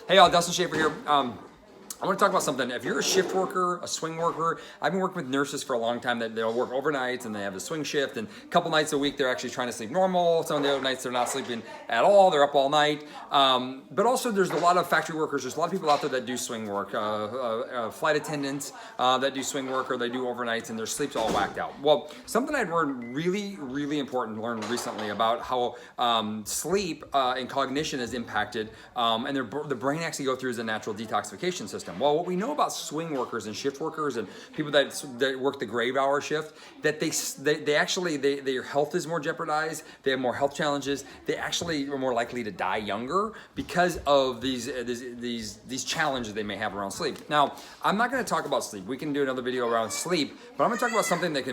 Hey, y'all, Dustin Schaefer here. I want to talk about something. If you're a shift worker, a swing worker, I've been working with nurses for a long time that they'll work overnights and they have a swing shift, and a couple nights a week they're actually trying to sleep normal. Some of the other nights they're not sleeping at all. They're up all night. But also there's a lot of factory workers. There's a lot of people out there that do swing work, flight attendants that do swing work or they do overnights and their sleep's all whacked out. Well, something I'd learned really important, learned recently about how sleep and cognition is impacted, and the brain actually go through as a natural detoxification system. Well, what we know about swing workers and shift workers and people that work the grave hour shift, that their health is more jeopardized. They have more health challenges. They actually are more likely to die younger because of these challenges they may have around sleep. Now, I'm not going to talk about sleep. We can do another video around sleep, but I'm going to talk about something like a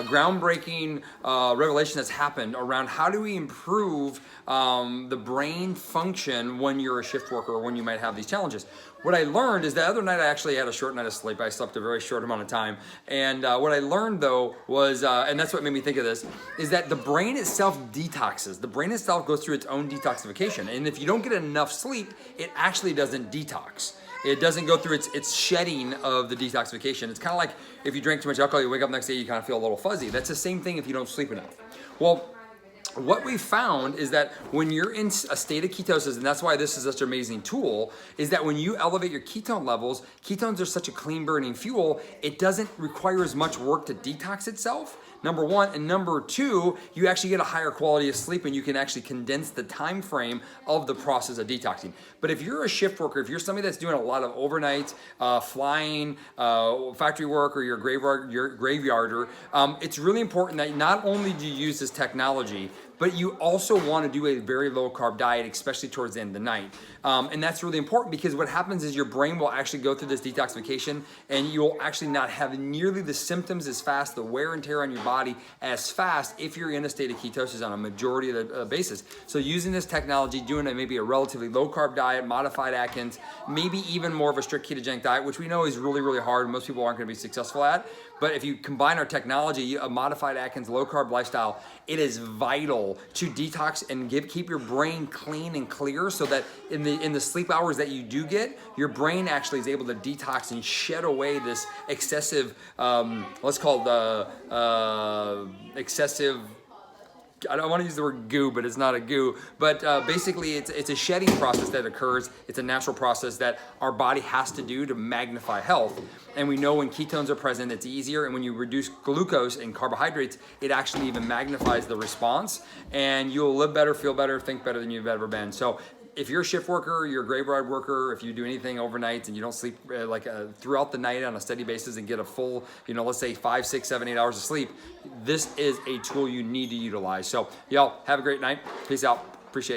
groundbreaking revelation that's happened around how do we improve the brain function when you're a shift worker or when you might have these challenges. What I learned is the other night I actually had a short night of sleep. I slept a very short amount of time. And what I learned though was, and that's what made me think of this, is that the brain itself detoxes. The brain itself goes through its own detoxification. And if you don't get enough sleep, it actually doesn't detox. It doesn't go through its shedding of the detoxification. It's kind of like if you drink too much alcohol, you wake up the next day, you kind of feel a little fuzzy. That's the same thing if you don't sleep enough. Well, what we found is that when you're in a state of ketosis, and that's why this is such an amazing tool, is that when you elevate your ketone levels, ketones are such a clean burning fuel, it doesn't require as much work to detox itself. Number one, and number two, you actually get a higher quality of sleep and you can actually condense the time frame of the process of detoxing. But if you're a shift worker, if you're somebody that's doing a lot of overnight flying, factory work, or you're a graveyarder, it's really important that not only do you use this technology, but you also want to do a very low carb diet, especially towards the end of the night. And that's really important because what happens is your brain will actually go through this detoxification and you'll actually not have nearly the symptoms as fast, the wear and tear on your body as fast if you're in a state of ketosis on a majority of the basis. So using this technology, doing maybe a relatively low carb diet, modified Atkins, maybe even more of a strict ketogenic diet, which we know is really hard. Most people aren't going to be successful at. But if you combine our technology, a modified Atkins low carb lifestyle, it is vital to detox and keep your brain clean and clear so that in the sleep hours that you do get, your brain actually is able to detox and shed away this excessive, let's call it excessive, I don't want to use the word goo, but it's not a goo. But basically, it's a shedding process that occurs. It's a natural process that our body has to do to magnify health. And we know when ketones are present, it's easier. And when you reduce glucose and carbohydrates, it actually even magnifies the response. And you'll live better, feel better, think better than you've ever been. So if you're a shift worker, you're a graveyard worker, if you do anything overnight and you don't sleep throughout the night on a steady basis and get a full, let's say 5, 6, 7, 8 hours of sleep, this is a tool you need to utilize. So y'all have a great night. Peace out. Appreciate it.